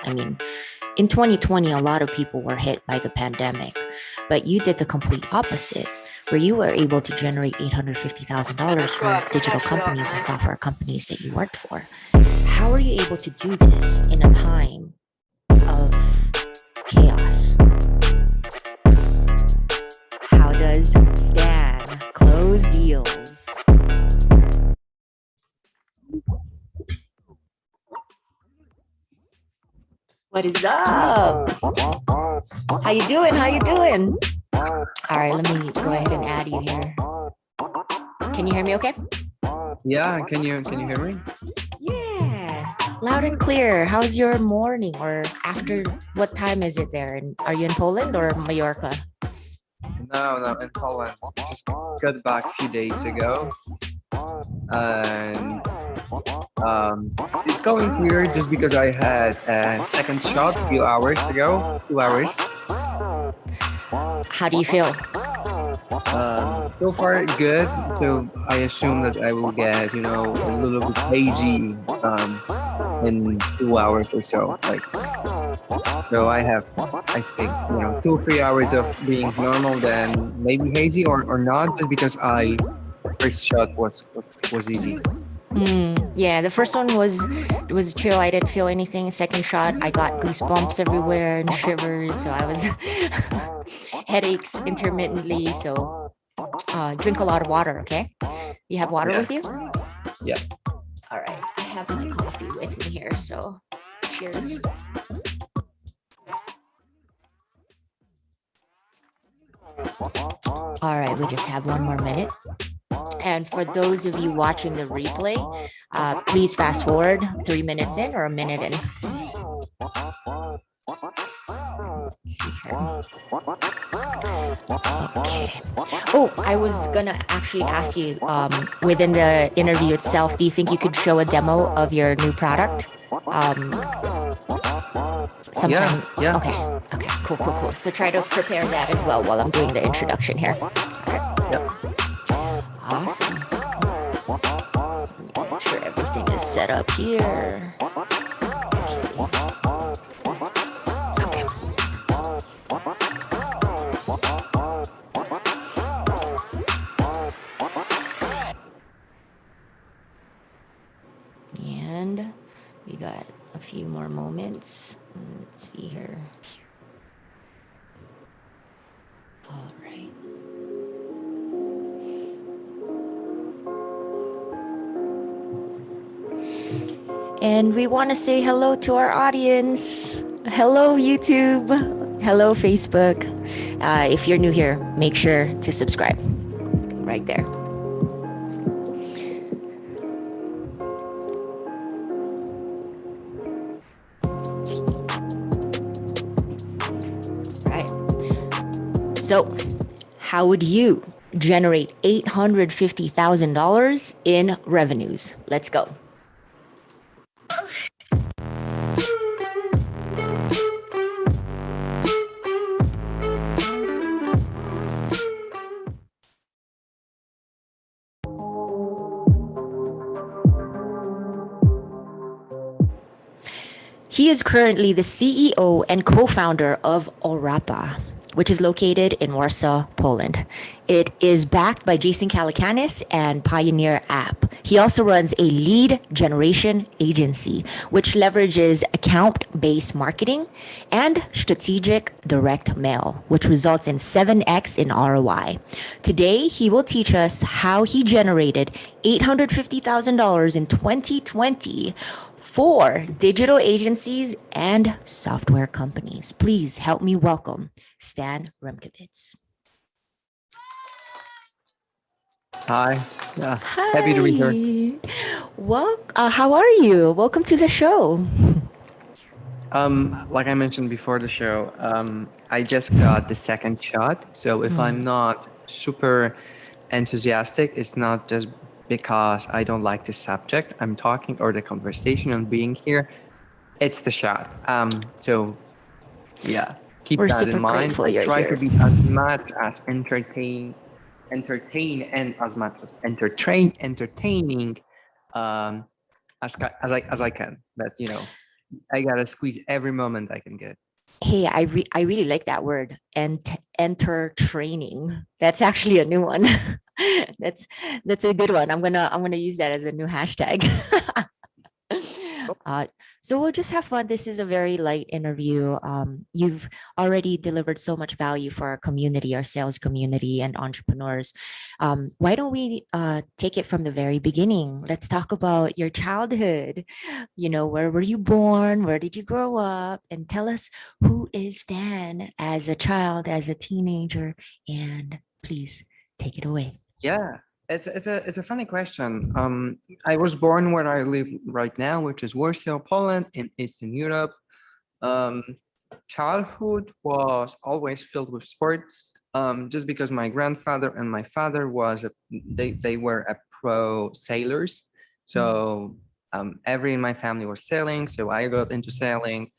I mean, in 2020, a lot of people were hit by the pandemic, but you did the complete opposite, where you were able to generate $850,000 for digital companies and software companies that you worked for. How are you able to do this in a time of chaos? How does Stan close deals? What is up? How you doing? How you doing? All right, let me go ahead and add you here. Can you hear me okay? Yeah, can you hear me? Yeah, loud and clear. How's your morning or after? What time is it there? And are you in Poland or Mallorca? No, in Poland. Just got back a few days ago. And it's going clear just because I had a second shot a few hours ago, 2 hours. How do you feel? So far good. So I assume that I will get, a little bit hazy in 2 hours or so. So I have, I think, 2 or 3 hours of being normal, then maybe hazy or not, just because first shot was easy. Yeah, the first one was chill. I didn't feel anything. Second shot, I got goosebumps everywhere and shivers. So I was headaches intermittently. So drink a lot of water, okay? You have water with you? Yeah. All right, I have my coffee with me here. So cheers. All right, we just have one more minute. And for those of you watching the replay, please fast forward 3 minutes in or a minute in. Let's see here. Okay. Oh, I was gonna actually ask you, within the interview itself, do you think you could show a demo of your new product? Sometime. Yeah. Okay, cool. So try to prepare that as well while I'm doing the introduction here. Yep. Awesome. Make sure everything is set up here. Okay. And we got a few more moments. Let's see here. All right. And we want to say hello to our audience. Hello, YouTube. Hello, Facebook. If you're new here, make sure to subscribe right there. Right. So, how would you generate $850,000 in revenues? Let's go. He is currently the CEO and co-founder of Orapa, which is located in Warsaw, Poland. It is backed by Jason Calacanis and Pioneer.app. He also runs a lead generation agency, which leverages account-based marketing and strategic direct mail, which results in 7x in ROI. Today, he will teach us how he generated $850,000 in 2020 for digital agencies and software companies. Please help me welcome Stan Rymkiewicz. Hi. Yeah. Hi. Happy to be here. Well, how are you? Welcome to the show. Like I mentioned before the show, I just got the second shot. So if I'm not super enthusiastic, it's not just because I don't like the subject I'm talking or the conversation I'm being here. It's the shot. So yeah, keep We're that in mind. I try to be as much as entertaining and as much as entertaining as I can. But I gotta squeeze every moment I can get. Hey, I really like that word. Enter training. That's actually a new one. that's that's a good one. I'm gonna use that as a new hashtag. Oh, Uh, so we'll just have fun. This is a very light interview. You've already delivered so much value for our community, our sales community, and entrepreneurs. Why don't we take it from the very beginning? Let's talk about your childhood. Where were you born? Where did you grow up? And tell us, who is Stan as a child, as a teenager? And please take it away. yeah. It's a funny question. I was born where I live right now, which is Warsaw, Poland, in Eastern Europe. Um, Childhood was always filled with sports. Just because my grandfather and my father they were a pro sailors, Mm. so every in my family was sailing. So I got into sailing.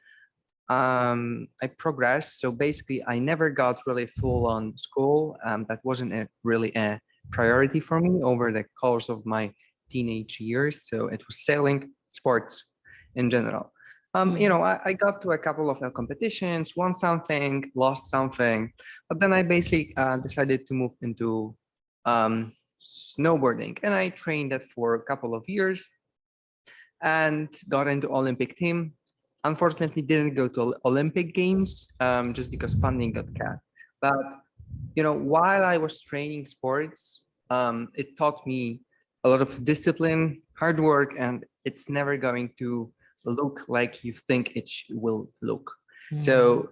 I progressed. So basically, I never got really full on school. That wasn't really a priority for me over the course of my teenage years. So it was sailing, sports in general. Mm. I got to a couple of competitions, won something, lost something, but then I basically decided to move into snowboarding, and I trained that for a couple of years and got into Olympic team. Unfortunately, didn't go to Olympic Games just because funding got cut. But while I was training sports, it taught me a lot of discipline, hard work, and it's never going to look like you think will look. Mm. So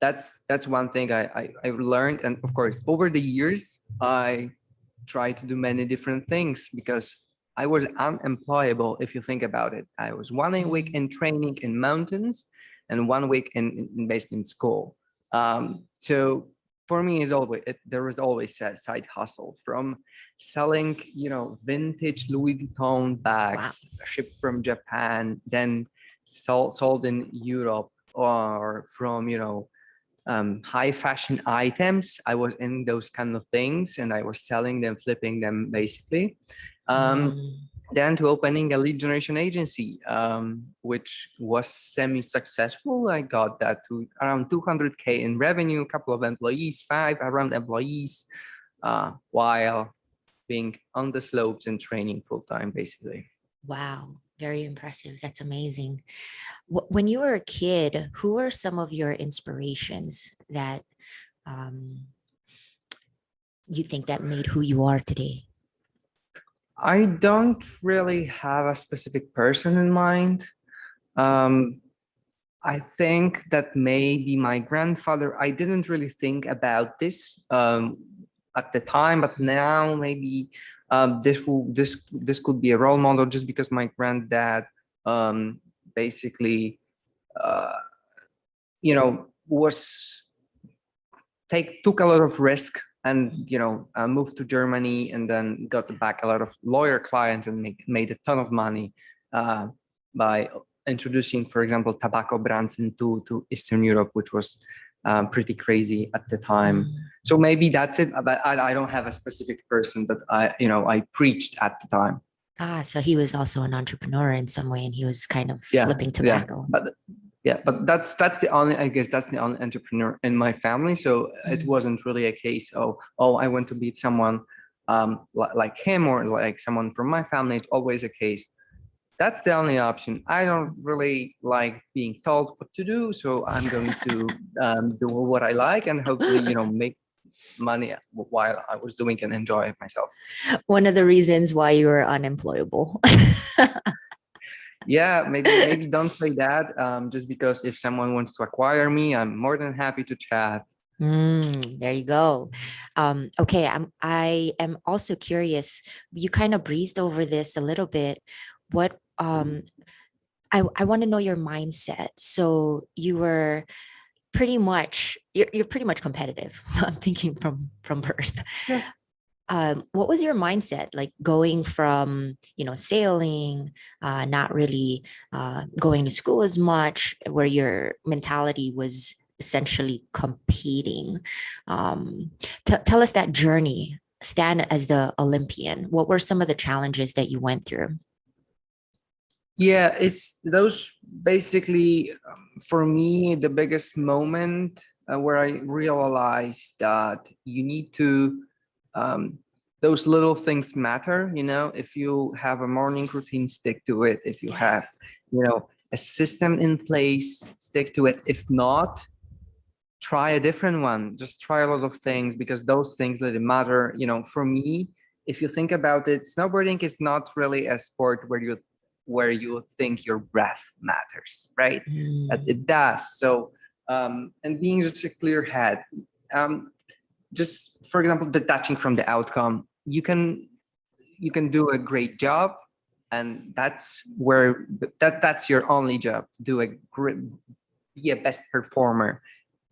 that's one thing I learned, and of course, over the years, I tried to do many different things because I was unemployable if you think about it. I was 1 week Mm. in training in mountains and 1 week based in school. So for me, there was always a side hustle from selling, vintage Louis Vuitton Wow. bags shipped from Japan, then sold in Europe, or from high fashion items. I was in those kind of things, and I was selling them, flipping them, basically. Um, Mm. then to opening a lead generation agency, which was semi-successful. I got that to around 200K in revenue, a couple of employees, five around employees, while being on the slopes and training full time, basically. Wow. Very impressive. That's amazing. When you were a kid, who are some of your inspirations that um, you think that made who you are today? I don't really have a specific person in mind. Um, I think that maybe my grandfather, I didn't really think about this at the time, but now maybe this could be a role model, just because my granddad um, basically uh, was took a lot of risk, and moved to Germany, and then got back a lot of lawyer clients, and made a ton of money uh, by introducing, for example, tobacco brands into to Eastern Europe, which was pretty crazy at the time. Mm. So maybe that's it. But I don't have a specific person that I preached at the time. So he was also an entrepreneur in some way, and he was kind of Yeah, flipping yeah. tobacco. But that's the only, I guess that's the only entrepreneur in my family. So it Mm. wasn't really a case of, oh, I want to beat someone like him, or like someone from my family. It's always a case. That's the only option. I don't really like being told what to do, so I'm going to do what I like, and hopefully, make money while I was doing, and enjoy myself. One of the reasons why you were unemployable. Yeah, maybe don't say that. Just because if someone wants to acquire me, I'm more than happy to chat. There you go. Okay, I am also curious. You kind of breezed over this a little bit. What I want to know your mindset. So you were you're pretty much competitive. I'm thinking from birth. Yeah. What was your mindset like going from sailing, not really going to school as much, where your mentality was essentially competing? Tell us that journey. Stan as the Olympian. What were some of the challenges that you went through? Yeah, it's those basically, for me, the biggest moment where I realized that you need to, um, those little things matter. If you have a morning routine, stick to it. If you Yeah. have, a system in place, stick to it. If not, try a different one. Just try a lot of things, because those things really matter. For me, if you think about it, snowboarding is not really a sport where you think your breath matters, right? But Mm. it does. So, and being just a clear head, um, just for example, detaching from the outcome, you can do a great job, and that's your only job. Do a great, be a best performer,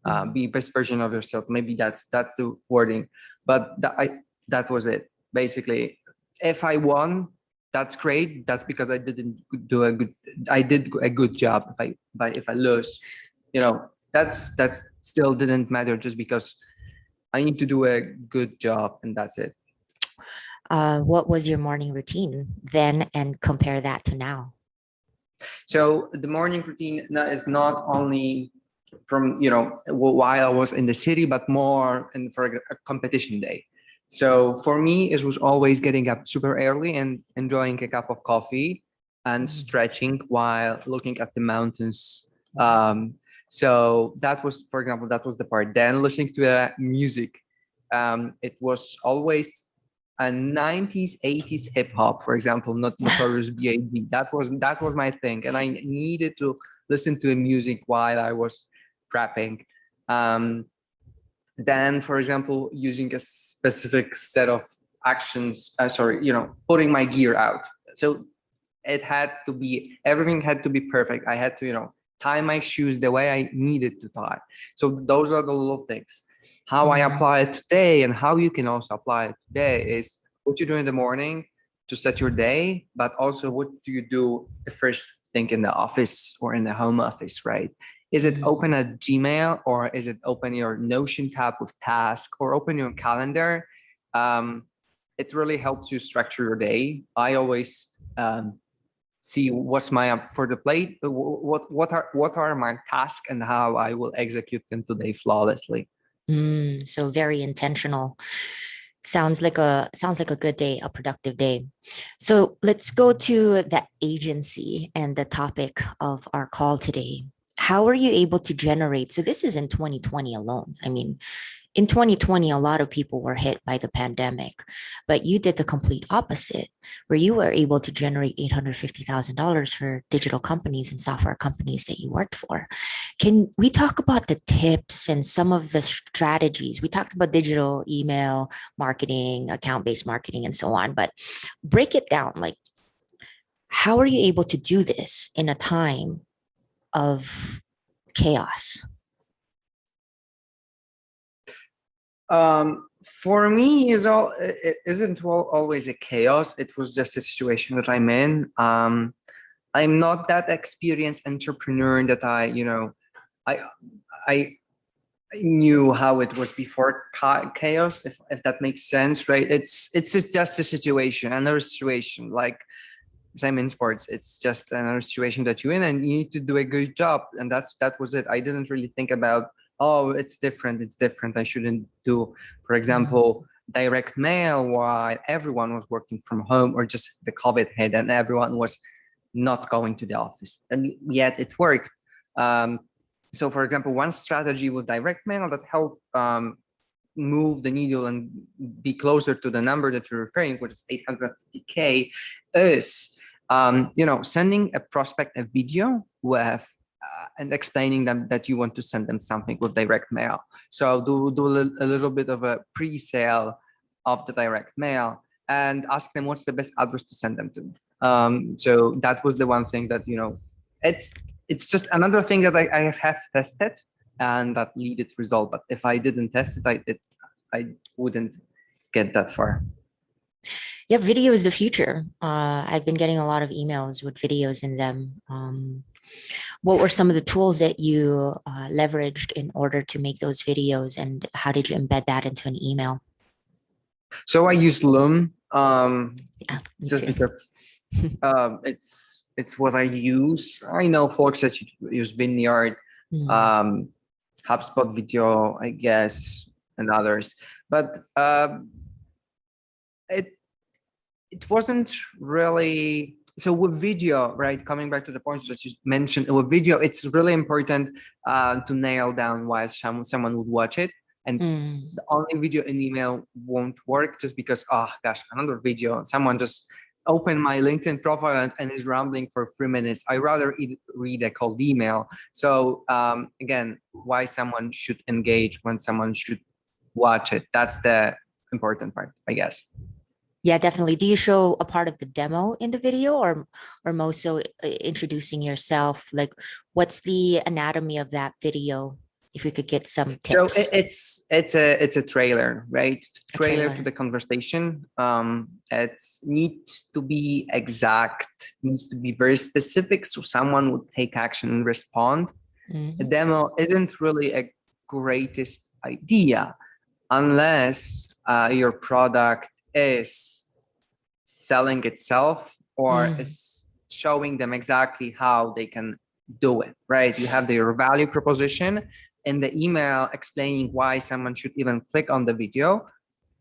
Mm. be best version of yourself. Maybe that's the wording, but that was it basically. If I won, that's great. That's because I did a good job. If I lose, that's still didn't matter, just because I need to do a good job, and that's it. What was your morning routine then, and compare that to now? So the morning routine is not only from while I was in the city, but more for a competition day. So for me, it was always getting up super early and enjoying a cup of coffee and Mm. stretching while looking at the mountains. Wow. So that was, for example, that was the part. Then listening to music. It was always a 90s 80s hip hop, for example, not Notorious B.I.G. That was my thing, and I needed to listen to music while I was prepping. um, then, for example, using a specific set of actions, sorry, putting my gear out. So everything had to be perfect. I had to tie my shoes the way I needed to tie. So those are the little things. How I Mm. apply it today, and how you can also apply it today, is what you do in the morning to set your day, but also what do you do the first thing in the office or in the home office, right? Is it Mm. open a Gmail, or is it open your Notion tab with task, or open your calendar? Um, it really helps you structure your day. I always see what's my up for the plate, what are my tasks, and how I will execute them today flawlessly. So very intentional. Sounds like a good day, a productive day. So let's go to the agency and the topic of our call today. How are you able to generate? So this is in 2020 alone. I mean, in 2020, a lot of people were hit by the pandemic, but you did the complete opposite, where you were able to generate $850,000 for digital companies and software companies that you worked for. Can we talk about the tips and some of the strategies? We talked about digital email marketing, account-based marketing, and so on, but break it down. Like, how are you able to do this in a time of chaos? For me, it isn't always a chaos. It was just a situation that I'm in. I'm not that experienced entrepreneur that I I knew how it was before chaos, if that makes sense, right? It's just a situation, another situation, like same in sports. It's just another situation that you're in, and you need to do a good job, and that was it. I didn't really think about, oh, it's different, I shouldn't do, for Mm. example, direct mail while everyone was working from home, or just the COVID hit and everyone was not going to the office, and yet it worked. So for example, one strategy with direct mail that helped move the needle and be closer to the number that you're referring, which is 850K, is sending a prospect a video with and explaining them that you want to send them something with direct mail. So do a little bit of a pre-sale of the direct mail, and ask them what's the best address to send them to. So that was the one thing that it's it's just another thing that I have tested, and that needed result. But if I didn't test it, I wouldn't get that far. Yeah, video is the future. I've been getting a lot of emails with videos in them. What were some of the tools that you leveraged in order to make those videos, and how did you embed that into an email? So I use Loom, Yeah, me just too. because it's it's what I use. I know folks that use Vineyard, HubSpot Video, I guess, and others, but it wasn't really. So with video, right, coming back to the points that you mentioned, with video, it's really important to nail down why someone would watch it. And the only video in email won't work just because, oh gosh, another video. Someone just opened my LinkedIn profile and is rambling for 3 minutes. I rather read a cold email. So again, why someone should engage, when someone should watch it. That's the important part, I guess. Yeah, definitely. Do you show a part of the demo in the video, or most so introducing yourself? Like, what's the anatomy of that video? If we could get some tips. So it's a trailer, right? Trailer to the conversation. It needs to be exact, needs to be very specific, so someone would take action and respond. A demo isn't really a greatest idea unless your product is selling itself or is showing them exactly how they can do it, right? You have your value proposition in the email explaining why someone should even click on the video,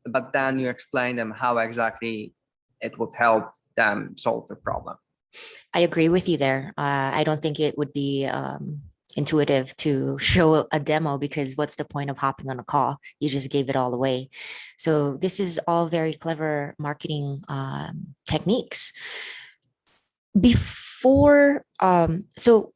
but then you explain them how exactly it would help them solve the problem. I agree with you there. I don't think it would be intuitive to show a demo, because what's the point of hopping on a call? You just gave it all away. So this is all very clever marketing techniques. Before, so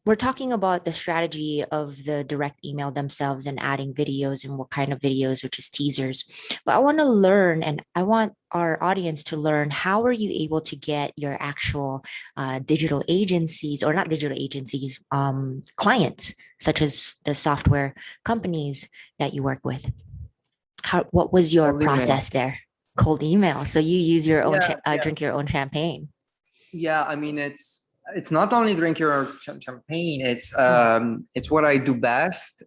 we're talking about the strategy of the direct email themselves and adding videos and what kind of videos, which is teasers. But I want to learn, and I want our audience to learn, how are you able to get your actual digital agencies, or not digital agencies, clients, such as the software companies that you work with? What was your process there? Cold email. So you use your own, drink your own champagne. Yeah, I mean, it's not only drink your champagne, it's what I do best.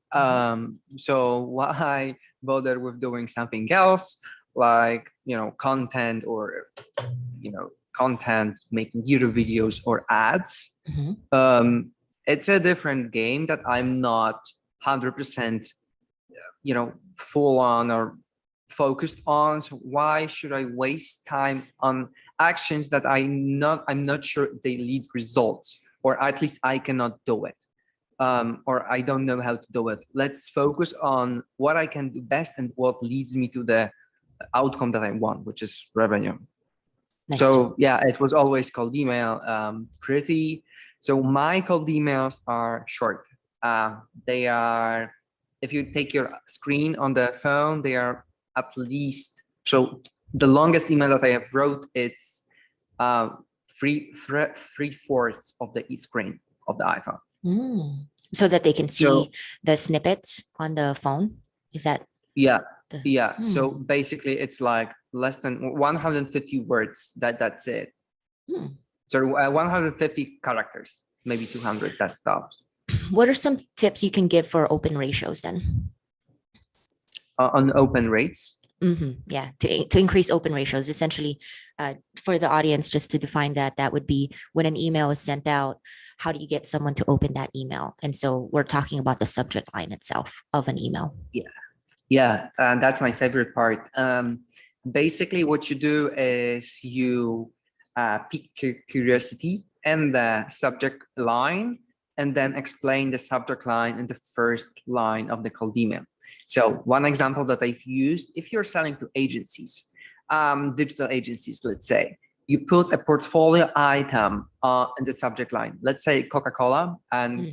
So why bother with doing something else, like, content, or content, making YouTube videos or ads? It's a different game that I'm not 100% full on or focused on. So why should I waste time on actions that I'm not sure they lead results, or at least I cannot do it, or I don't know how to do it? Let's focus on what I can do best and what leads me to the outcome that I want, which is revenue. Nice. So yeah, it was always cold email. So my cold emails are short. They are, if you take your screen on the phone, they are at least, so the longest email that I have wrote is 3/4 of the screen of the iPhone. So that they can see the snippets on the phone? Is that? Yeah. So basically it's like less than 150 words. That's it. So 150 characters, maybe 200, that stops. What are some tips you can give for open ratios then? On open rates? Yeah, to increase open ratios, essentially, for the audience, just to define that would be when an email is sent out, how do you get someone to open that email? And so we're talking about the subject line itself of an email. Yeah, that's my favorite part. Basically, what you do is you pique curiosity in the subject line, and then explain the subject line in the first line of the cold email. So one example that I've used, if you're selling to agencies, digital agencies, let's say, you put a portfolio item in the subject line, let's say Coca-Cola, and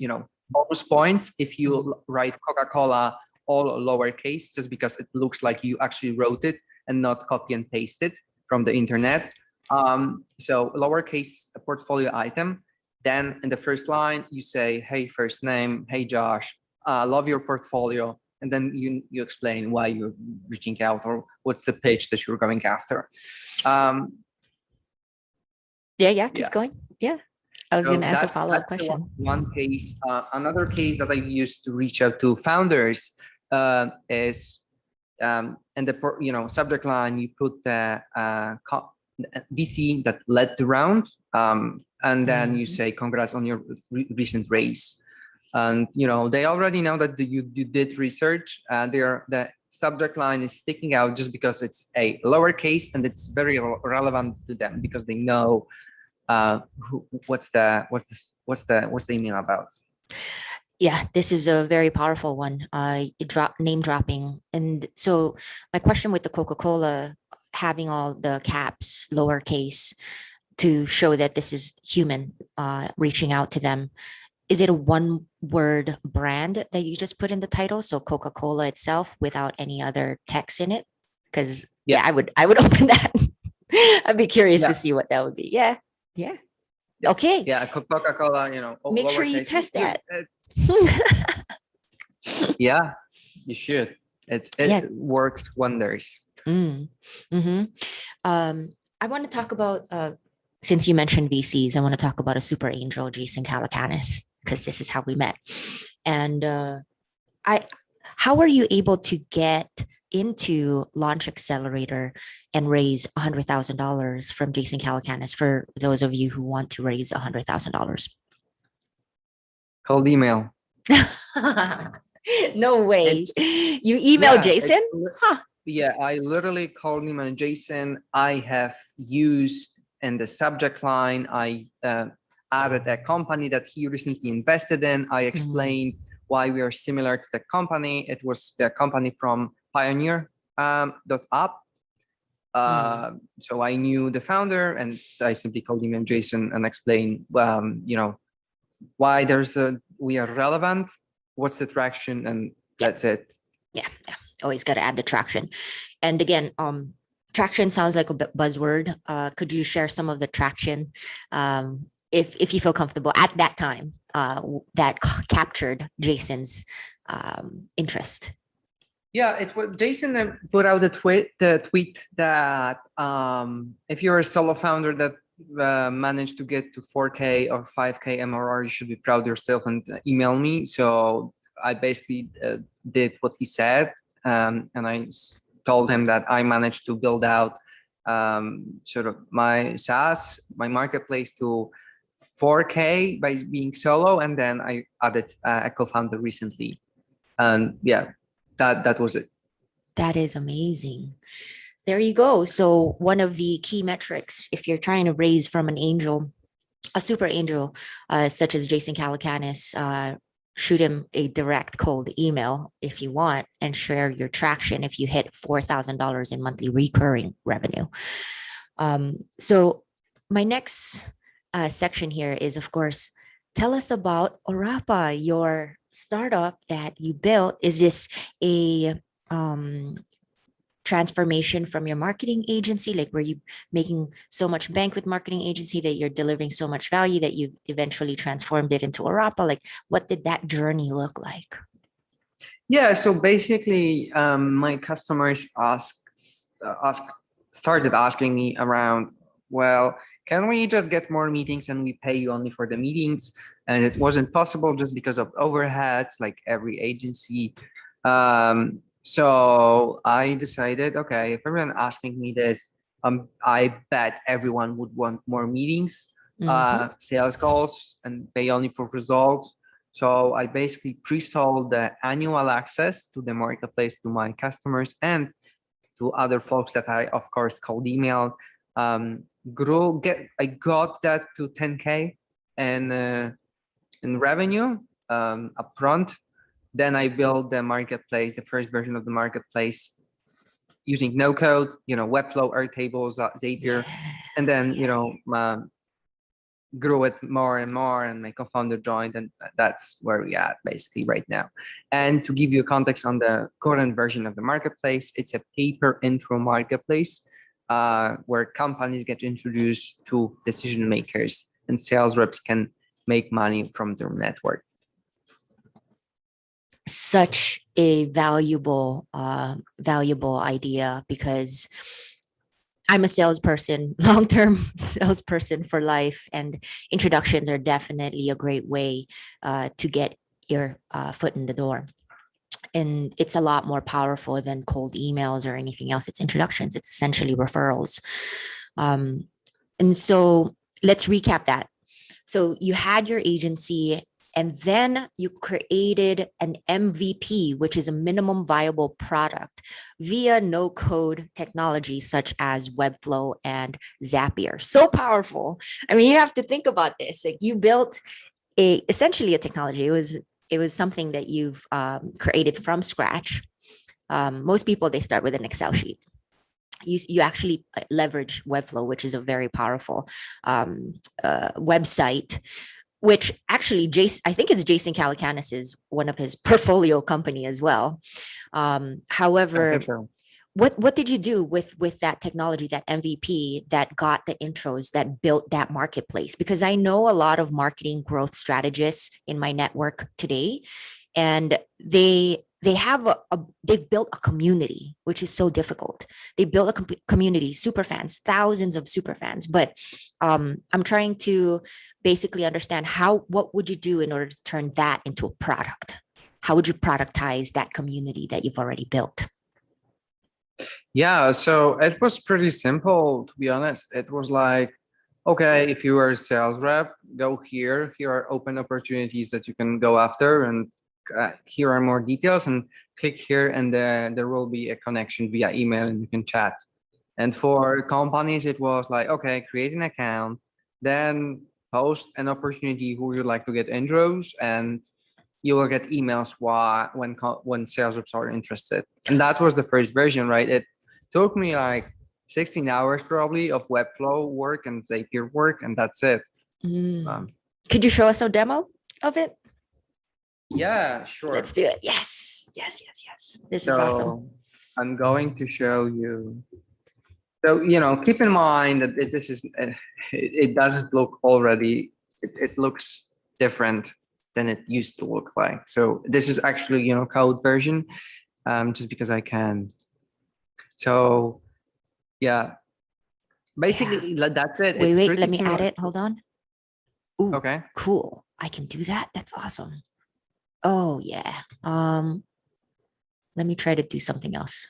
bonus points if you write Coca-Cola all lowercase, just because it looks like you actually wrote it and not copy and paste it from the internet. So lowercase portfolio item. Then in the first line, you say, hey, first name, hey, Josh, love your portfolio. And then you explain why you're reaching out, or what's the pitch that you're going after. Keep going. Yeah. I was going to ask a follow-up question. One case. Another case that I used to reach out to founders is in the subject line, you put the VC that led the round. and then you say congrats on your recent raise. And they already know that you did research. The subject line is sticking out just because it's a lowercase, and it's very relevant to them because they know what's the email about. Yeah, this is a very powerful one. Name dropping. And so my question with the Coca-Cola having all the caps lowercase to show that this is human reaching out to them. Is it a one word brand that you just put in the title? So Coca-Cola itself without any other text in it? Because I would open that. I'd be curious to see what that would be. Yeah. Okay. Yeah, Coca-Cola, make sure you test that. Yeah, you should. It works wonders. Mm-hmm. I want to talk about since you mentioned VCs, I want to talk about a super angel, Jason Calacanis, because this is how we met. And how were you able to get into Launch Accelerator and raise $100,000 from Jason Calacanis for those of you who want to raise $100,000? Cold email. No way. You emailed Jason? Yeah, I literally called him and Jason. I have used in the subject line, I added a company that he recently invested in. I explained why we are similar to the company. It was a company from Pioneer.app. So I knew the founder, and I simply called him and Jason and explained, why we are relevant, what's the traction, and that's it. Yeah. Always got to add the traction. And again, traction sounds like a buzzword. Could you share some of the traction, if you feel comfortable at that time, that captured Jason's interest? Yeah, it was Jason put out the tweet that if you're a solo founder that managed to get to 4K or 5K MRR, you should be proud of yourself and email me. So I basically did what he said, and I told him that I managed to build out sort of my SaaS, my marketplace to 4K by being solo, and then I added a co-founder recently, and that was it. That is amazing. There you go. So one of the key metrics, if you're trying to raise from an angel, a super angel, such as Jason Calacanis, shoot him a direct cold email if you want, and share your traction if you hit $4,000 in monthly recurring revenue. So my next section here is, of course, tell us about Orapa, your startup that you built. Is this a transformation from your marketing agency? Like, were you making so much bank with marketing agency that you're delivering so much value that you eventually transformed it into Orapa? Like, what did that journey look like? Yeah, so basically, my customers started asking me around, well, can we just get more meetings and we pay you only for the meetings? And it wasn't possible just because of overheads, like every agency. So I decided, okay, if everyone asking me this, I bet everyone would want more meetings, sales calls, and pay only for results. So I basically pre-sold the annual access to the marketplace to my customers and to other folks that I, of course, cold email. I got that to 10K in revenue upfront. Then I built the marketplace, the first version of the marketplace, using no code, Webflow, Airtables, Zapier, and then grew it more and more, and my co-founder joined, and that's where we are basically right now. And to give you context on the current version of the marketplace, it's a paper intro marketplace where companies get introduced to decision makers and sales reps can make money from their network. Such a valuable idea, because I'm a salesperson, long-term salesperson for life, and introductions are definitely a great way to get your foot in the door. And it's a lot more powerful than cold emails or anything else. It's introductions. It's essentially referrals. And so let's recap that. So you had your agency, and then you created an MVP, which is a minimum viable product, via no code technology such as Webflow and Zapier. So powerful. I mean, you have to think about this. Like, you built essentially a technology. It was something that you've created from scratch. Most people, they start with an Excel sheet. You actually leverage Webflow, which is a very powerful website, which actually I think it's Jason Calacanis is one of his portfolio company as well. I However, think so. what did you do with that technology, that MVP that got the intros, that built that marketplace? Because I know a lot of marketing growth strategists in my network today, and they've built a community, which is so difficult. They built a community, super fans, thousands of super fans. But I'm trying to basically understand what would you do in order to turn that into a product? How would you productize that community that you've already built? Yeah, so it was pretty simple, to be honest. It was like, okay, if you are a sales rep, go here. Here are open opportunities that you can go after, and here are more details. And click here, and there will be a connection via email, and you can chat. And for companies, it was like, okay, create an account, then post an opportunity who you'd like to get intros, and you will get emails when sales reps are interested. And that was the first version, right? It took me like 16 hours probably of Webflow work and Zapier work, and that's it. Mm. Could you show us a demo of it? Yeah, sure. Let's do it. Yes. This is awesome. I'm going to show you. So, keep in mind that it doesn't look already, it looks different than it used to look like. So this is actually, code version, just because I can. So yeah, basically that's it. Wait, It's wait, pretty let me similar. add it. Hold on. Ooh, Okay. cool. I can do that. That's awesome. Oh yeah. Let me try to do something else.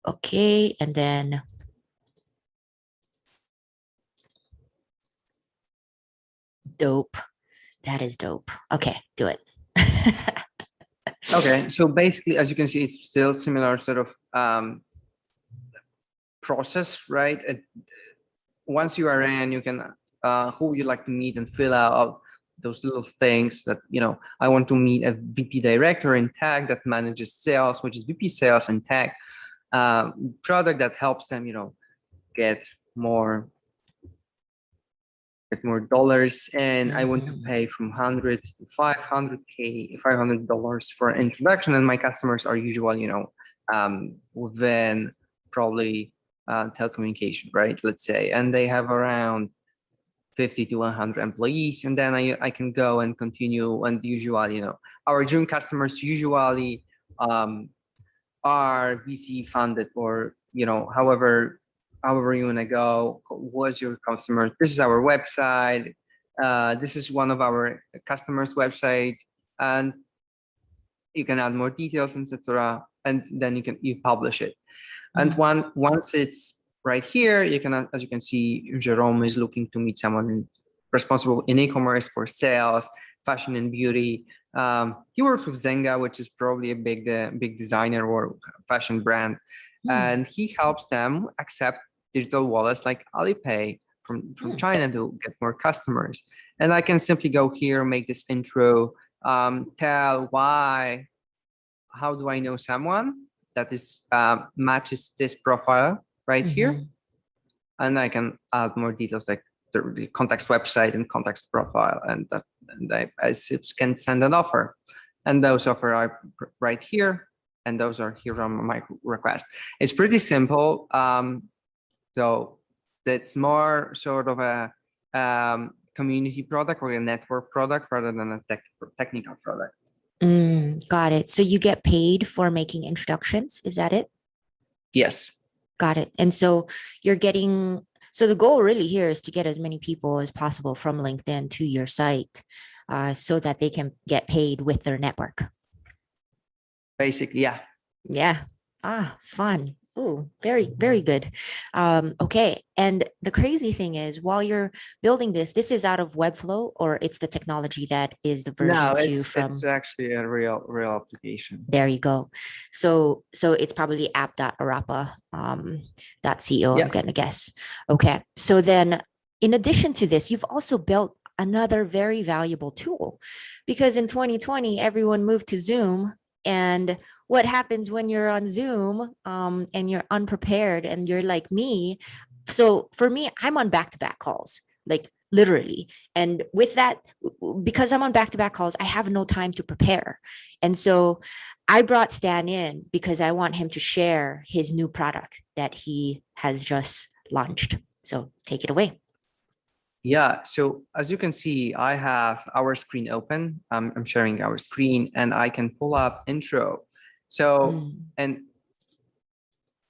Okay, and then dope. That is dope. Okay, do it. Okay. So basically, as you can see, it's still similar sort of process, right? Once you are in, you can who you like to meet and fill out those little things that, I want to meet a VP director in tech that manages sales, which is VP sales and tech, product that helps them, get more dollars, and I want to pay from 100 to 500 dollars for an introduction. And my customers are usually, within probably telecommunication, right? Let's say, and they have around 50 to 100 employees, and then I can go and continue. And usually, our dream customers usually are VC funded, or however you want to go. What's your customer? This is our website. This is one of our customers' website, and you can add more details, etc. And then you publish it. And once it's right here, you can, as you can see, Jerome is looking to meet someone responsible in e-commerce for sales, fashion and beauty. He works with Zenga, which is probably a big designer or fashion brand, and he helps them accept digital wallets like Alipay from China to get more customers. And I can simply go here, make this intro, tell why, how do I know someone that is matches this profile right here, and I can add more details like the contact's website and contact's profile, and I can send an offer, and those offer are right here, and those are here on my request. It's pretty simple. So that's more sort of a community product or a network product rather than a technical product. Got it. So you get paid for making introductions, is that it? Yes. Got it. And so the goal really here is to get as many people as possible from LinkedIn to your site, so that they can get paid with their network. Basically, yeah. Yeah. Fun. Oh, very, very good. Okay. And the crazy thing is, while you're building this, this is out of Webflow, or it's the technology that is the version No, two it's from. actually a real application. There you go. So it's probably app.arapa .co, I'm Yeah. gonna guess. Okay. So then in addition to this, you've also built another very valuable tool, because in 2020, everyone moved to Zoom. And what happens when you're on Zoom and you're unprepared and you're like me? So for me, I'm on back-to-back calls, like literally. And with that, because I'm on back-to-back calls, I have no time to prepare. And so I brought Stan in because I want him to share his new product that he has just launched. So take it away. Yeah, so as you can see, I have our screen open. I'm sharing our screen and I can pull up intro. So, and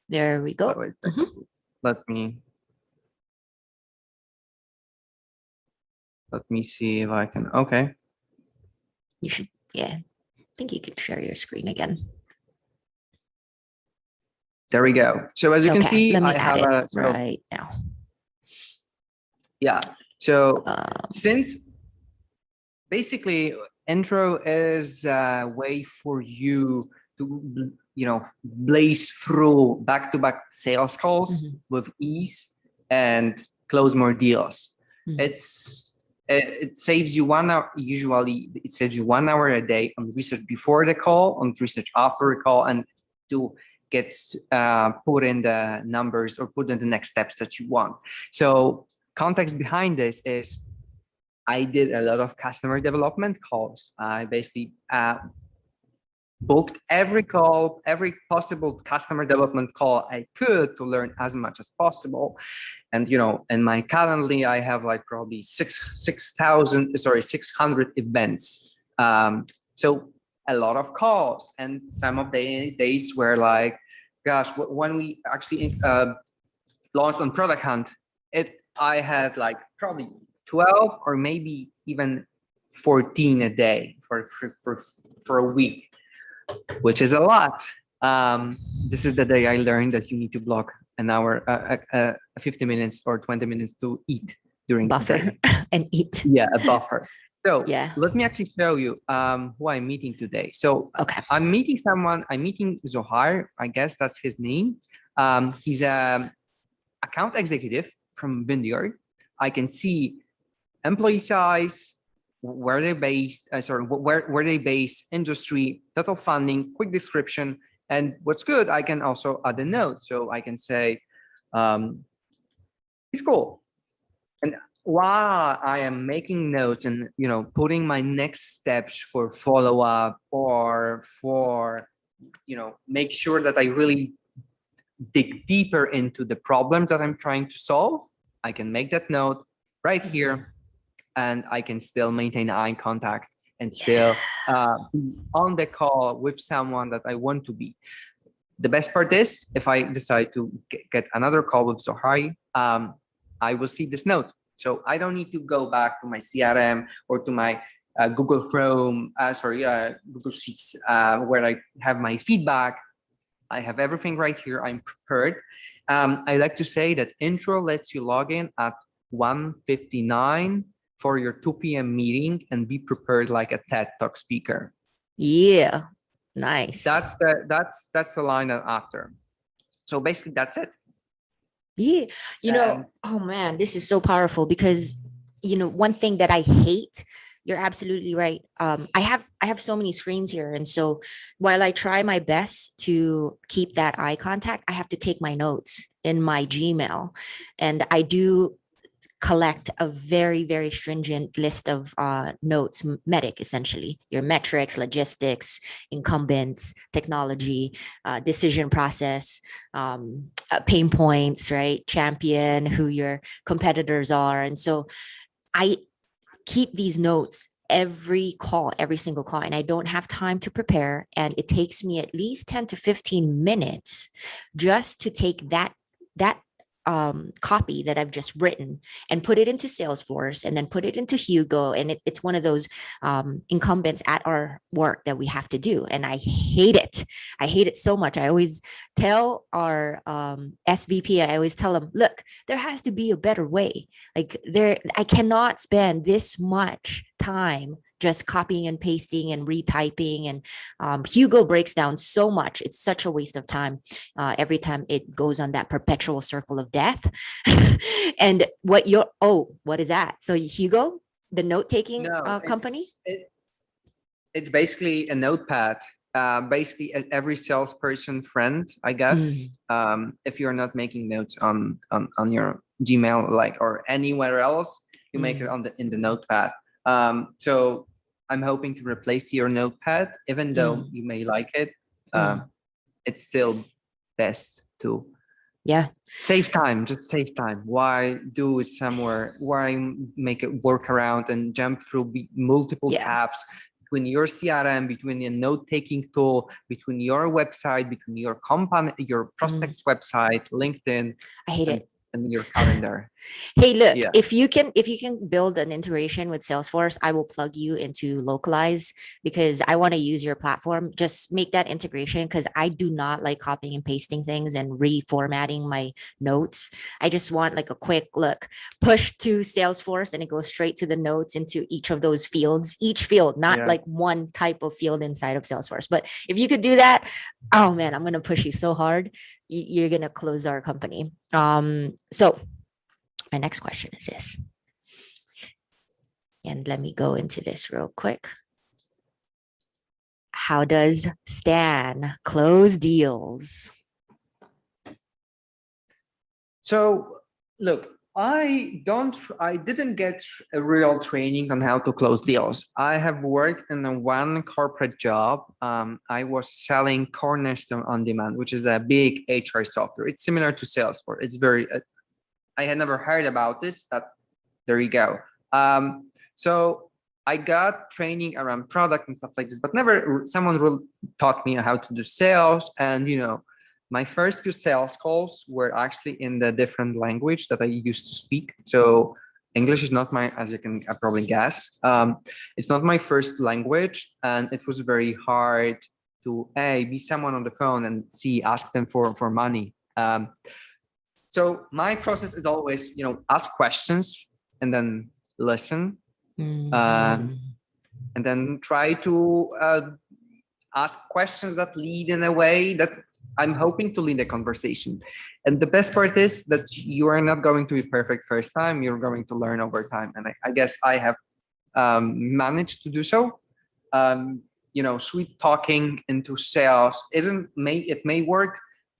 There we go. wait a second. Let me see if I can. Okay. You should, yeah. I think you can share your screen again. There we go. So as you can see, let me I add have it a sort of, right now. yeah. So since basically intro is a way for you to, blaze through back-to-back sales calls with ease and close more deals. It saves you 1 hour. Usually it saves you 1 hour a day on research before the call, on research after the call, and to get put in the numbers or put in the next steps that you want. So context behind this is I did a lot of customer development calls. I basically booked every call, every possible customer development call I could to learn as much as possible. And in my calendar, I have like probably 600 events. So a lot of calls, and some of the days were like, gosh, when we actually launched on Product Hunt, I had like probably 12 or maybe even 14 a day for a week, which is a lot. This is the day I learned that you need to block an hour, 50 minutes or 20 minutes to eat during buffer the day. And eat. Yeah, a buffer. So yeah, let me actually show you who I'm meeting today. So okay. I'm meeting someone. I'm meeting Zohar. I guess that's his name. He's a account executive from Vineyard. I can see employee size, where they're based, where they base, industry, total funding, quick description. And what's good, I can also add a note. So I can say, it's cool. And while I am making notes and, putting my next steps for follow-up or for, make sure that I really dig deeper into the problems that I'm trying to solve, I can make that note right here, and I can still maintain eye contact and still be on the call with someone that I want to be. The best part is, if I decide to get another call with Zohar, I will see this note. So I don't need to go back to my CRM or to my Google Chrome, Google Sheets, where I have my feedback. I have everything right here. I'm prepared. I like to say that Intro lets you log in at 1:59 for your 2 p.m. meeting and be prepared like a TED Talk speaker. Yeah, nice. That's the line after. So basically, that's it. Yeah, oh man, this is so powerful because one thing that I hate. You're absolutely right. I have so many screens here, and so while I try my best to keep that eye contact, I have to take my notes in my Gmail, and I do collect a very, very stringent list of notes, MEDIC essentially, your metrics, logistics, incumbents, technology, decision process, pain points, right? Champion, who your competitors are. And so I keep these notes every call, every single call, and I don't have time to prepare. And it takes me at least 10 to 15 minutes just to take that copy that I've just written and put it into Salesforce and then put it into Hugo. And it's one of those incumbents at our work that we have to do. And I hate it. I hate it so much. I always tell our SVP, I always tell them, look, there has to be a better way. Like I cannot spend this much time just copying and pasting and retyping. And Hugo breaks down so much. It's such a waste of time every time it goes on that perpetual circle of death. And what is that? So Hugo, the note-taking No, company? It's basically a notepad. Basically, every salesperson friend, I guess. If you're not making notes on your Gmail, like, or anywhere else, you make it in the notepad. So I'm hoping to replace your notepad, even though you may like it. It's still best to save time. Just save time. Why do it somewhere? Why make it work around and jump through multiple tabs between your CRM, between a note-taking tool, between your website, between your company, your prospect's website, LinkedIn. I hate it. And your calendar. Hey, look, if you can build an integration with Salesforce, I will plug you into Localize because I want to use your platform. Just make that integration because I do not like copying and pasting things and reformatting my notes. I just want like a quick push to Salesforce and it goes straight to the notes into each of those fields, each field, not like one type of field inside of Salesforce. But if you could do that, oh man, I'm going to push you so hard. You're going to close our company. So my next question is this. And let me go into this real quick. How does Stan close deals? So look, I didn't get a real training on how to close deals. I have worked in one corporate job. I was selling Cornerstone On Demand, which is a big HR software. It's similar to Salesforce. It's very, I had never heard about this, but there you go. So I got training around product and stuff like this, but never someone really taught me how to do sales. And, my first few sales calls were actually in the different language that I used to speak. So English is not my, as you can probably guess, it's not my first language. And it was very hard to be someone on the phone and ask them for money. So my process is always, ask questions and then listen. And then try to ask questions that lead in a way that I'm hoping to lead a conversation. And the best part is that you are not going to be perfect first time. You're going to learn over time. And I guess I have managed to do so. Sweet talking into sales it may work.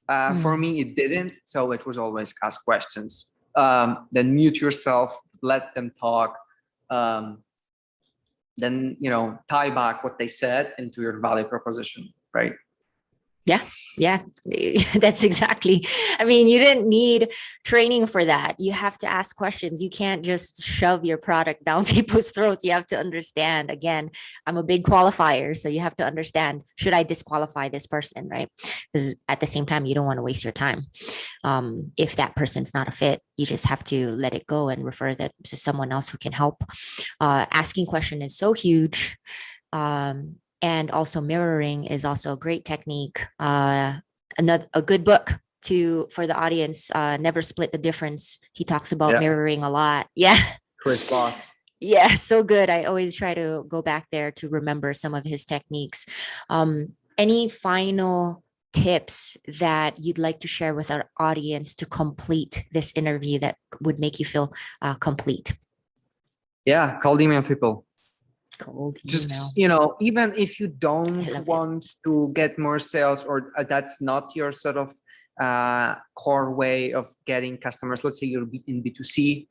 For me, it didn't. So it was always ask questions. Then mute yourself, let them talk. Then, tie back what they said into your value proposition, right? Yeah, that's exactly. I mean, you didn't need training for that. You have to ask questions. You can't just shove your product down people's throats. You have to understand. Again, I'm a big qualifier. So you have to understand, should I disqualify this person, right? Because at the same time, you don't want to waste your time. If that person's not a fit, you just have to let it go and refer that to someone else who can help. Asking question is so huge. And also mirroring is also a great technique. A good book for the audience, Never Split the Difference. He talks about mirroring a lot. Yeah. Chris Boss. Yeah, so good. I always try to go back there to remember some of his techniques. Any final tips that you'd like to share with our audience to complete this interview that would make you feel complete? Yeah, cold email people. Cold Just, email. even if you don't want to get more sales or that's not your sort of core way of getting customers, let's say you're in B2C,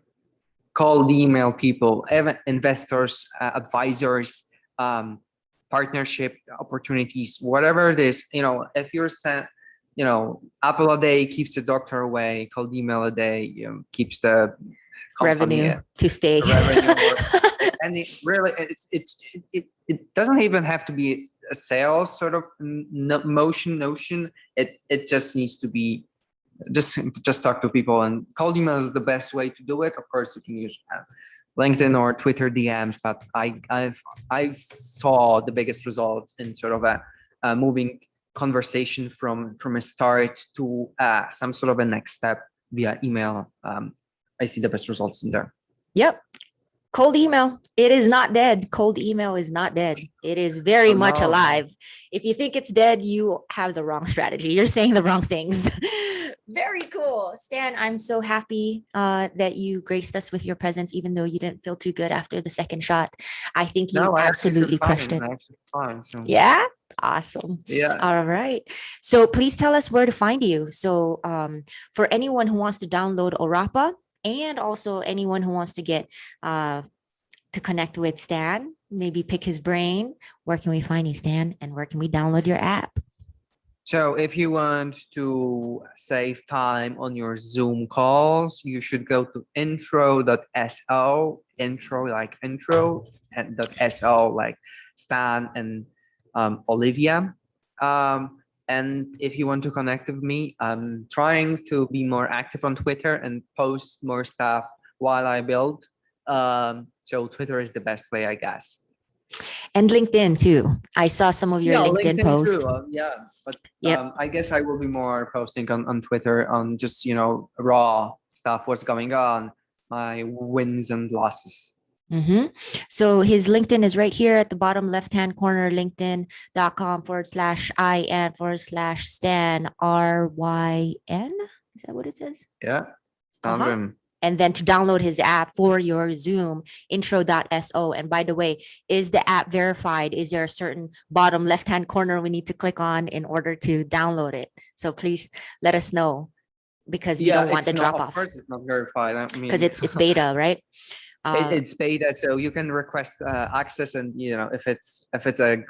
cold email people, investors, advisors, partnership opportunities, whatever it is. If you're sent, apple a day keeps the doctor away, cold email a day keeps the revenue to stay. And it really, it doesn't even have to be a sales sort of notion. It just needs to be just talk to people, and cold email is the best way to do it. Of course, you can use LinkedIn or Twitter DMs, but I saw the biggest results in sort of a moving conversation from a start to some sort of a next step via email. I see the best results in there. Yep. Cold email, it is not dead. Cold email is not dead. It is very much alive. If you think it's dead, you have the wrong strategy. You're saying the wrong things. Very cool. Stan, I'm so happy that you graced us with your presence, even though you didn't feel too good after the second shot. I think you absolutely crushed it. So. Yeah. Awesome. Yeah. All right. So please tell us where to find you. So for anyone who wants to download Orapa, and also anyone who wants to get to connect with Stan, maybe pick his brain, where can we find you, Stan? And where can we download your app? So if you want to save time on your Zoom calls, you should go to Intro.so, intro like intro, and .so like Stan and Olivia. And if you want to connect with me, I'm trying to be more active on Twitter and post more stuff while I build. So Twitter is the best way, I guess. And LinkedIn too. I saw some of your LinkedIn posts. Yeah, but I guess I will be more posting on Twitter on just, raw stuff, what's going on, my wins and losses. So his LinkedIn is right here at the bottom left-hand corner, linkedin.com/IN/Stan RYN. Is that what it says? Yeah. Stan And then to download his app for your Zoom, Intro.so. And by the way, is the app verified? Is there a certain bottom left-hand corner we need to click on in order to download it? So please let us know, because we don't want the drop off. Of course, it's not verified. I mean, because it's beta, right? It's beta, so you can request access, and if it's a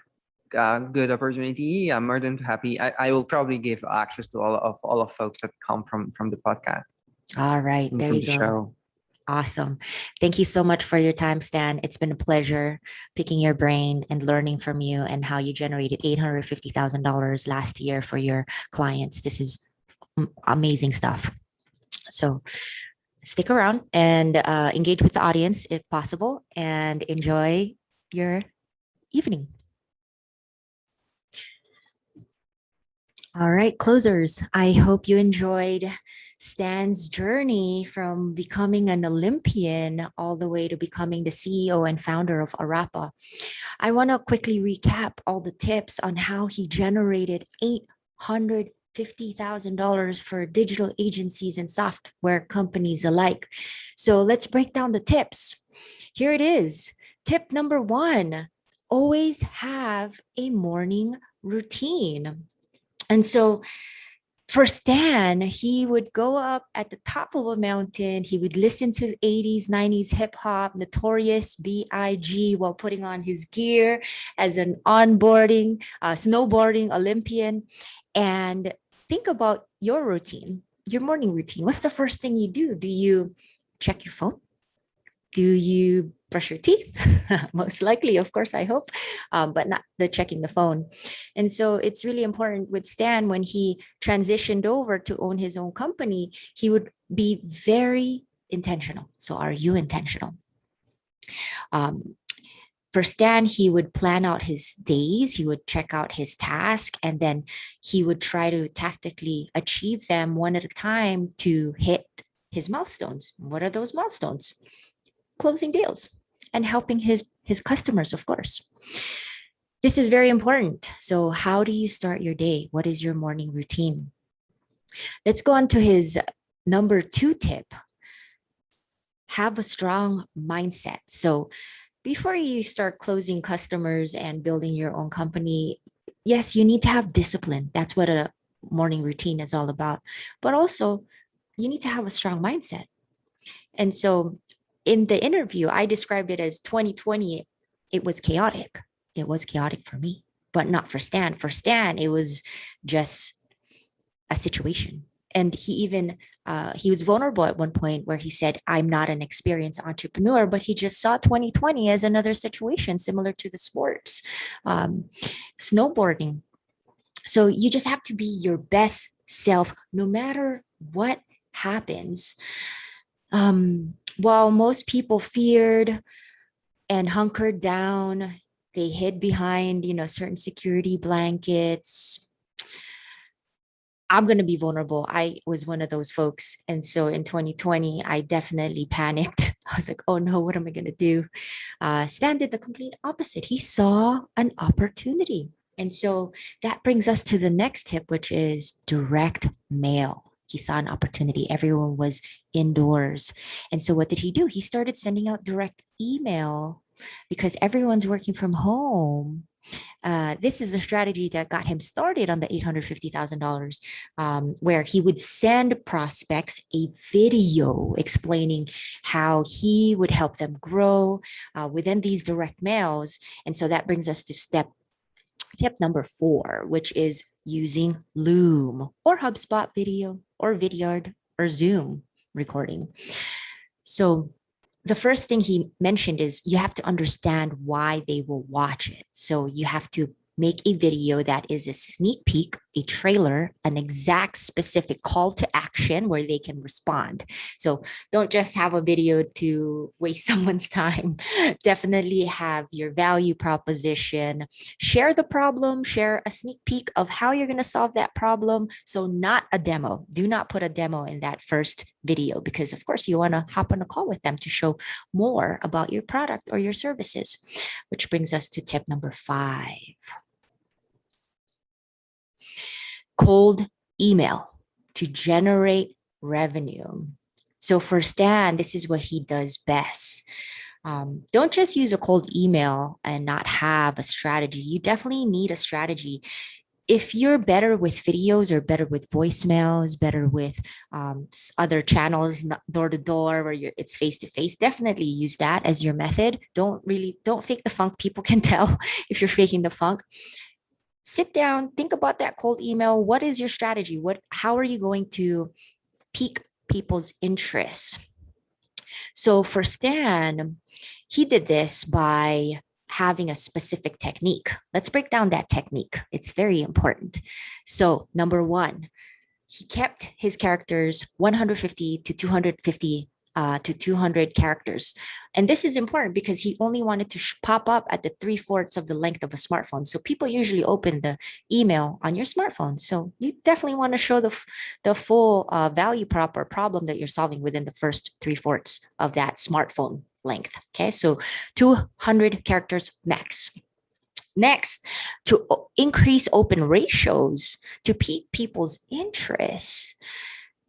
good opportunity, I'm more than happy. I will probably give access to all of folks that come from the podcast. All right, there you go. Show. Awesome. Thank you so much for your time, Stan. It's been a pleasure picking your brain and learning from you and how you generated $850,000 last year for your clients. This is amazing stuff. So stick around and engage with the audience if possible, and enjoy your evening. All right, closers, I hope you enjoyed Stan's journey from becoming an Olympian all the way to becoming the CEO and founder of Orapa. I want to quickly recap all the tips on how he generated $850,000 for digital agencies and software companies alike. So let's break down the tips. Here it is. Tip number 1, always have a morning routine. And so for Stan, he would go up at the top of a mountain. He would listen to 80s, 90s hip hop, Notorious B.I.G. while putting on his gear as an snowboarding Olympian. And think about your routine, your morning routine. What's the first thing you do? Do you check your phone? Do you brush your teeth? Most likely, of course, I hope, but not the checking the phone. And so it's really important with Stan, when he transitioned over to own his own company, he would be very intentional. So are you intentional? For Stan, he would plan out his days, he would check out his task, and then he would try to tactically achieve them one at a time to hit his milestones. What are those milestones? Closing deals and helping his customers, of course. This is very important. So how do you start your day? What is your morning routine? Let's go on to his number 2 tip. Have a strong mindset. So before you start closing customers and building your own company, yes, you need to have discipline. That's what a morning routine is all about. But also, you need to have a strong mindset. And so in the interview, I described it as 2020. It was chaotic. It was chaotic for me, but not for Stan. For Stan, it was just a situation. And he was vulnerable at one point where he said, I'm not an experienced entrepreneur, but he just saw 2020 as another situation similar to the sports, snowboarding. So you just have to be your best self, no matter what happens? While most people feared and hunkered down, they hid behind, certain security blankets. I'm going to be vulnerable. I was one of those folks. And so in 2020, I definitely panicked. I was like, oh no, what am I going to do? Stan did the complete opposite. He saw an opportunity. And so that brings us to the next tip, which is direct mail. He saw an opportunity. Everyone was indoors. And so what did he do? He started sending out direct email because everyone's working from home. This is a strategy that got him started on the $850,000, where he would send prospects a video explaining how he would help them grow within these direct mails. And so that brings us to tip number 4, which is using Loom or HubSpot video or Vidyard or Zoom recording. So the first thing he mentioned is you have to understand why they will watch it. So you have to make a video that is a sneak peek, a trailer, an exact specific call to action where they can respond. So don't just have a video to waste someone's time. Definitely have your value proposition, share the problem, share a sneak peek of how you're going to solve that problem. So not a demo. Do not put a demo in that first video because of course you want to hop on a call with them to show more about your product or your services, which brings us to tip number 5. Cold email to generate revenue. So for Stan, this is what he does best. Don't just use a cold email and not have a strategy. You definitely need a strategy. If you're better with videos or better with voicemails, better with other channels, door to door, where it's face to face, definitely use that as your method. Don't fake the funk. People can tell if you're faking the funk. Sit down, think about that cold email. What is your strategy? How are you going to pique people's interest? So for Stan, he did this by having a specific technique. Let's break down that technique. It's very important. So number 1, he kept his characters 150 to 250 to 200 characters. And this is important because he only wanted to pop up at the 3/4 of the length of a smartphone. So people usually open the email on your smartphone. So you definitely want to show the full value prop or problem that you're solving within the first 3/4 of that smartphone length. Okay, so 200 characters max. Next, to increase open ratios to pique people's interest,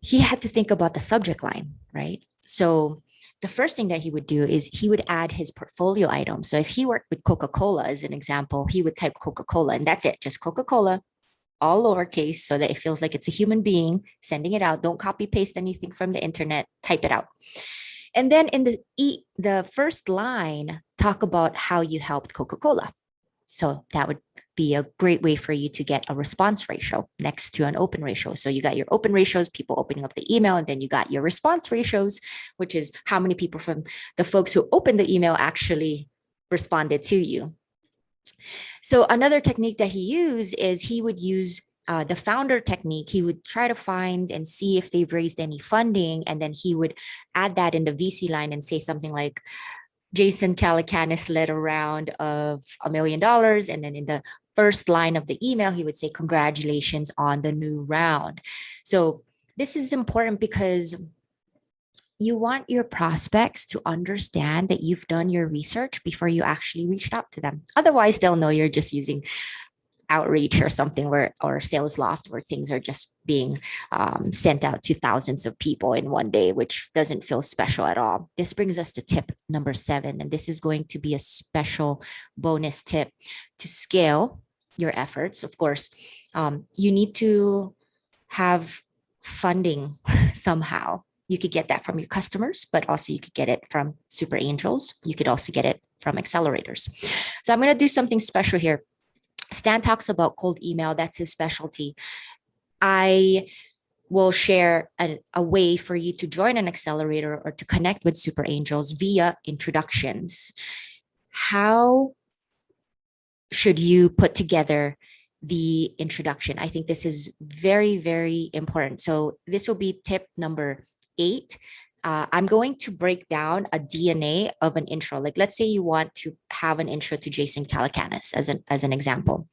he had to think about the subject line, right? So the first thing that he would do is he would add his portfolio item. So if he worked with Coca-Cola as an example, he would type Coca-Cola and that's it, just Coca-Cola, all lowercase, so that it feels like it's a human being sending it out. Don't copy paste anything from the internet, type it out. And then in the first line, talk about how you helped Coca-Cola. So that would be a great way for you to get a response ratio next to an open ratio. So you got your open ratios, people opening up the email, and then you got your response ratios, which is how many people from the folks who opened the email actually responded to you. So another technique that he used is he would use the founder technique. He would try to find and see if they've raised any funding, and then he would add that in the VC line and say something like, Jason Calacanis led a round of $1 million. And then in the first line of the email, he would say, congratulations on the new round. So this is important because you want your prospects to understand that you've done your research before you actually reached out to them. Otherwise, they'll know you're just using outreach or something or sales loft where things are just being sent out to thousands of people in one day, which doesn't feel special at all. This brings us to tip number 7, and this is going to be a special bonus tip to scale your efforts. Of course, you need to have funding somehow. You could get that from your customers, but also you could get it from super angels. You could also get it from accelerators. So I'm going to do something special here. Stan talks about cold email. That's his specialty. I will share a way for you to join an accelerator or to connect with super angels via introductions. How should you put together the introduction. I think this is very, very important. So this will be tip number 8. I'm going to break down a DNA of an intro. Like, let's say you want to have an intro to Jason Calacanis as an example.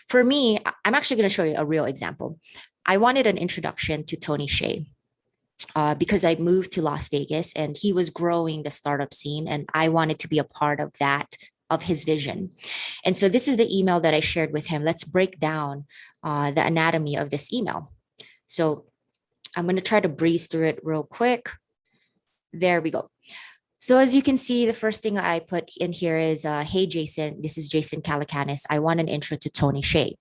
For me, I'm actually going to show you a real example. I wanted an introduction to Tony Hsieh. Because I moved to Las Vegas and he was growing the startup scene, and I wanted to be a part of that, of his vision. And so this is the email that I shared with him. Let's break down the anatomy of this email. So I'm going to try to breeze through it real quick. There we go. So as you can see, the first thing I put in here is, hey, Jason, this is Jason Calacanis. I want an intro to Tony Hsieh.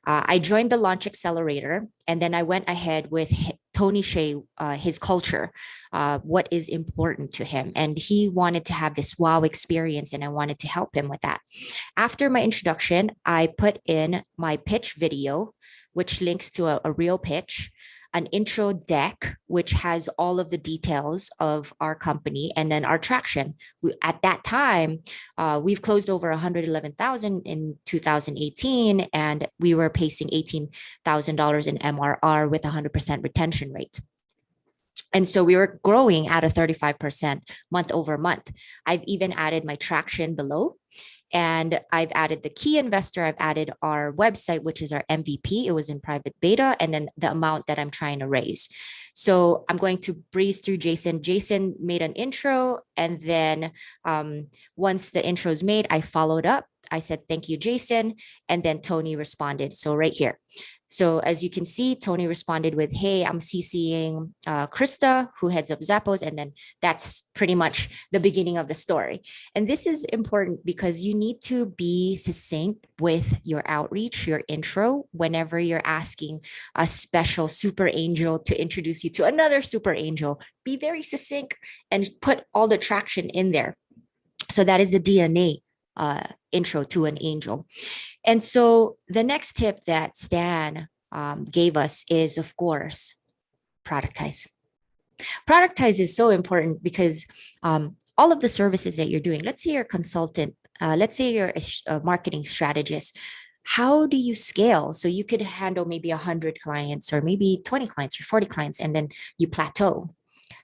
I joined the Launch Accelerator, and then I went ahead with Tony Hsieh, his culture, what is important to him. And he wanted to have this wow experience, and I wanted to help him with that. After my introduction, I put in my pitch video, which links to a real pitch, an intro deck, which has all of the details of our company, and then our traction. At that time, we've closed over 111,000 in 2018, and we were pacing $18,000 in MRR with 100% retention rate. And so we were growing at a 35% month over month. I've even added my traction below. And I've added the key investor. I've added our website, which is our MVP. It was in private beta, and then the amount that I'm trying to raise. So I'm going to breeze through Jason. Jason made an intro, and then once the intro is made, I followed up. I said, thank you, Jason. And then Tony responded. So right here. So as you can see, Tony responded with, hey, I'm CCing Krista, who heads up Zappos. And then that's pretty much the beginning of the story. And this is important because you need to be succinct with your outreach, your intro, whenever you're asking a special super angel to introduce you to another super angel. Be very succinct and put all the traction in there. So that is the DNA intro to an angel. And so the next tip that Stan gave us is, of course, productize. Productize is so important because all of the services that you're doing, let's say you're a consultant, let's say you're a marketing strategist, how do you scale? So you could handle maybe 100 clients or maybe 20 clients or 40 clients, and then you plateau.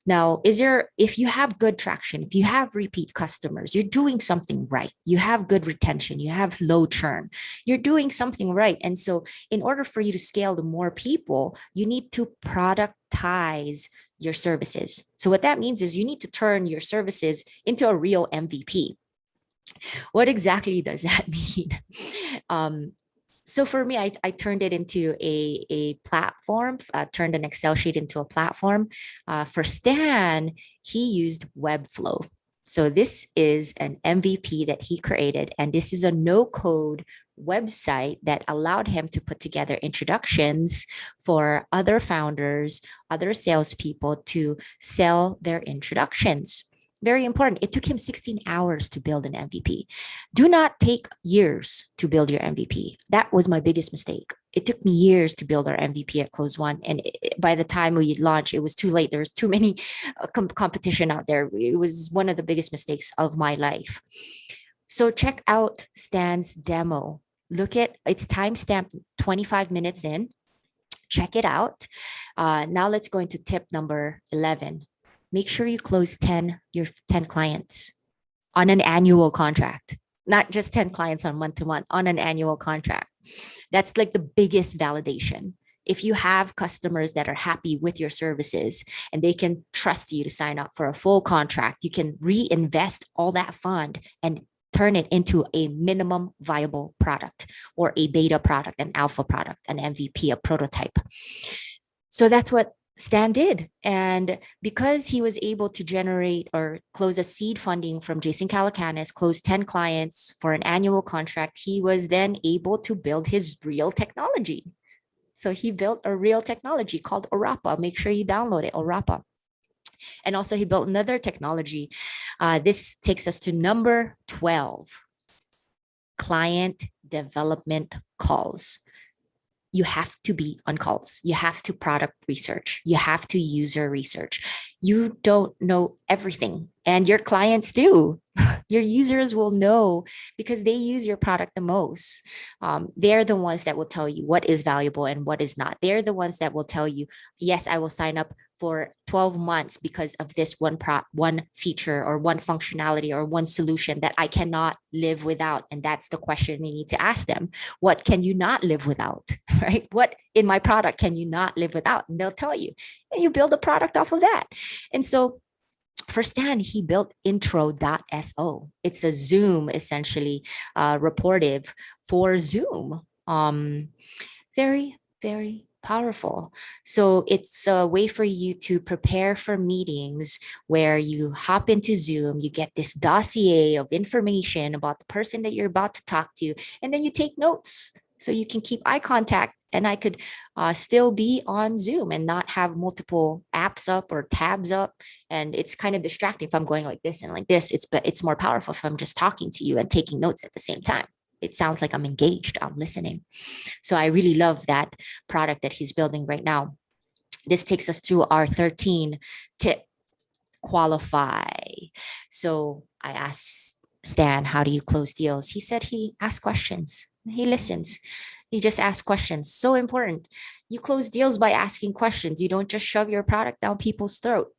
Now, if you have good traction, if you have repeat customers, you're doing something right. You have good retention, you have low churn, you're doing something right. And so in order for you to scale to more people, you need to productize your services. So what that means is you need to turn your services into a real MVP. What exactly does that mean? So for me, I turned it into a platform, turned an Excel sheet into a platform. For Stan, he used Webflow. So this is an MVP that he created, and this is a no-code website that allowed him to put together introductions for other founders, other salespeople to sell their introductions. Very important. It took him 16 hours to build an MVP. Do not take years to build your MVP. That was my biggest mistake. It took me years to build our MVP at ClosedWon. And by the time we launched, it was too late. There was too many competition out there. It was one of the biggest mistakes of my life. So check out Stan's demo. Look at, it's timestamped 25 minutes in. Check it out. Now let's go into tip number 11. Make sure you close your 10 clients on an annual contract, not just 10 clients on month to month, on an annual contract. That's like the biggest validation. If you have customers that are happy with your services and they can trust you to sign up for a full contract, you can reinvest all that fund and turn it into a minimum viable product or a beta product, an alpha product, an MVP, a prototype. So that's what Stan did. And because he was able to generate or close a seed funding from Jason Calacanis, close 10 clients for an annual contract, he was then able to build his real technology. So he built a real technology called Orapa. Make sure you download it, Orapa. And also he built another technology. This takes us to number 12, client development calls. you have to be on calls. You have to product research. You have to user research. You don't know everything, and your clients do. Your users will know because they use your product the most. They're the ones that will tell you what is valuable and what is not. They're the ones that will tell you, yes, I will sign up for 12 months because of this one feature or one functionality or one solution that I cannot live without. And that's the question you need to ask them. What can you not live without, right? What in my product can you not live without? And they'll tell you, and you build a product off of that. And so for Stan, he built Intro.so. It's a Zoom, essentially, reportive for Zoom. Very, very powerful. So it's a way for you to prepare for meetings where you hop into Zoom, you get this dossier of information about the person that you're about to talk to, and then you take notes so you can keep eye contact. And I could still be on Zoom and not have multiple apps up or tabs up. And it's kind of distracting if I'm going like this and like this. It's more powerful if I'm just talking to you and taking notes at the same time. It sounds like I'm engaged, I'm listening. So I really love that product that he's building right now. This takes us to our 13 tip: qualify. So I asked Stan, how do you close deals? He said he asks questions. He listens. He just asks questions. So important. You close deals by asking questions. You don't just shove your product down people's throat.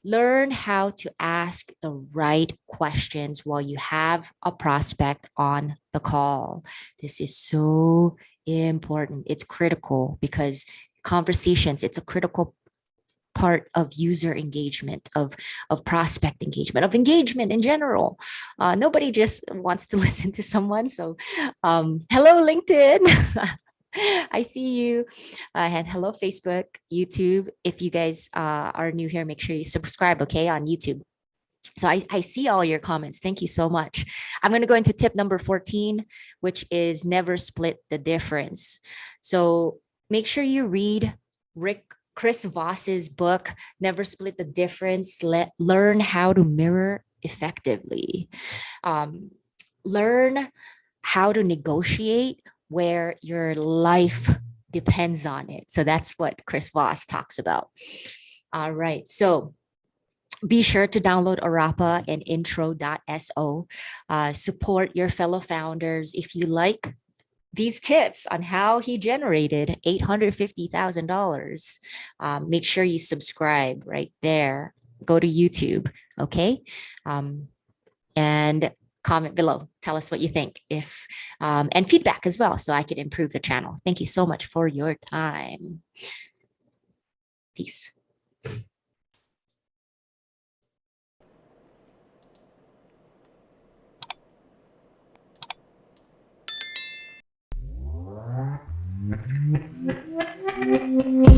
Learn how to ask the right questions while you have a prospect on the call. This is so important. It's critical because conversations, it's a critical part of user engagement, of prospect engagement, of engagement in general. Nobody just wants to listen to someone. So hello, LinkedIn. I see you. And hello, Facebook, YouTube. If you guys are new here, make sure you subscribe, okay, on YouTube. So I see all your comments. Thank you so much. I'm going to go into tip number 14, which is never split the difference. So make sure you read Chris Voss's book, Never Split the Difference. Learn how to mirror effectively. Learn how to negotiate where your life depends on it. So that's what Chris Voss talks about. All right. So be sure to download Orapa and Intro.so. Support your fellow founders. If you like these tips on how he generated $850,000, make sure you subscribe right there. Go to YouTube, okay? And comment below. Tell us what you think, and feedback as well, so I can improve the channel. Thank you so much for your time. Peace.